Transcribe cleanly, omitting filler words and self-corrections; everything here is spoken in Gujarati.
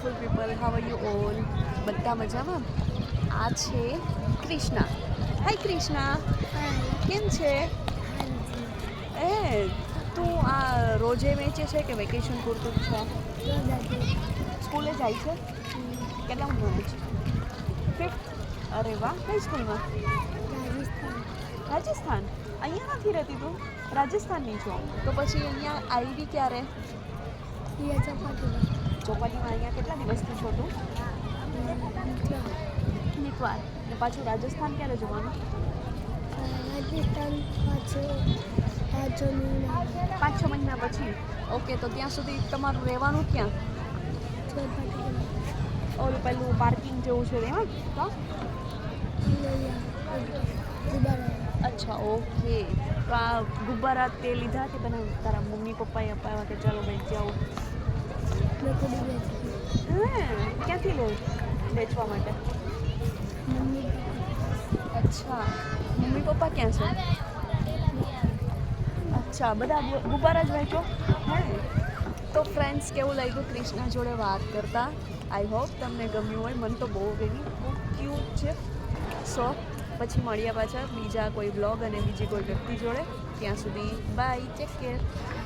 Beautiful people, how are you all? બધા મજામાં? આ છે ક્રિષ્ના. હાય ક્રિષ્ના, કેમ છે? એ તું આ રોજે વેચે છે કે વેકેશન પૂરતું જ છે? સ્કૂલે જાય છે? કેટલા ભણે છે? 5th. અરે વાહ, કઈ સ્કૂલમાં? રાજસ્થાન. અહીંયા નથી રહેતી તું? રાજસ્થાનની છો તો પછી અહીંયા આવી ક્યારે? ચોપાટીમાં અહીંયા કેટલા દિવસથી છો તું? નીકવાર. ને પાછું રાજસ્થાન ક્યારે જવાનું? 5-6 મહિના પછી. ઓકે, તો ત્યાં સુધી તમારું રહેવાનું ક્યાં? ઓલું પેલું પાર્કિંગ જેવું છે એમાં? તો અચ્છા, ઓકે. તો આ ગુબ્બારા તે લીધા કે તને તારા મમ્મી પપ્પાએ અપાવ્યા કે ચાલો બેચ જાઓ? ક્યાંથી લે વેચવા માટે? અચ્છા, મમ્મી પપ્પા ક્યાં છે? અચ્છા, બધા ગુબ્બારા જ વેચો? હે. તો ફ્રેન્ડ્સ, કેવું લાગ્યું ક્રિષ્ના જોડે વાત કરતા? આઈ હોપ તમને ગમ્યું હોય. મને તો બહુ ગમી, બહુ ક્યુટ છે. સો પછી મળ્યા પાછા બીજા કોઈ બ્લોગ અને બીજી કોઈ વ્યક્તિ જોડે. ત્યાં સુધી બાય, ટેક કેર.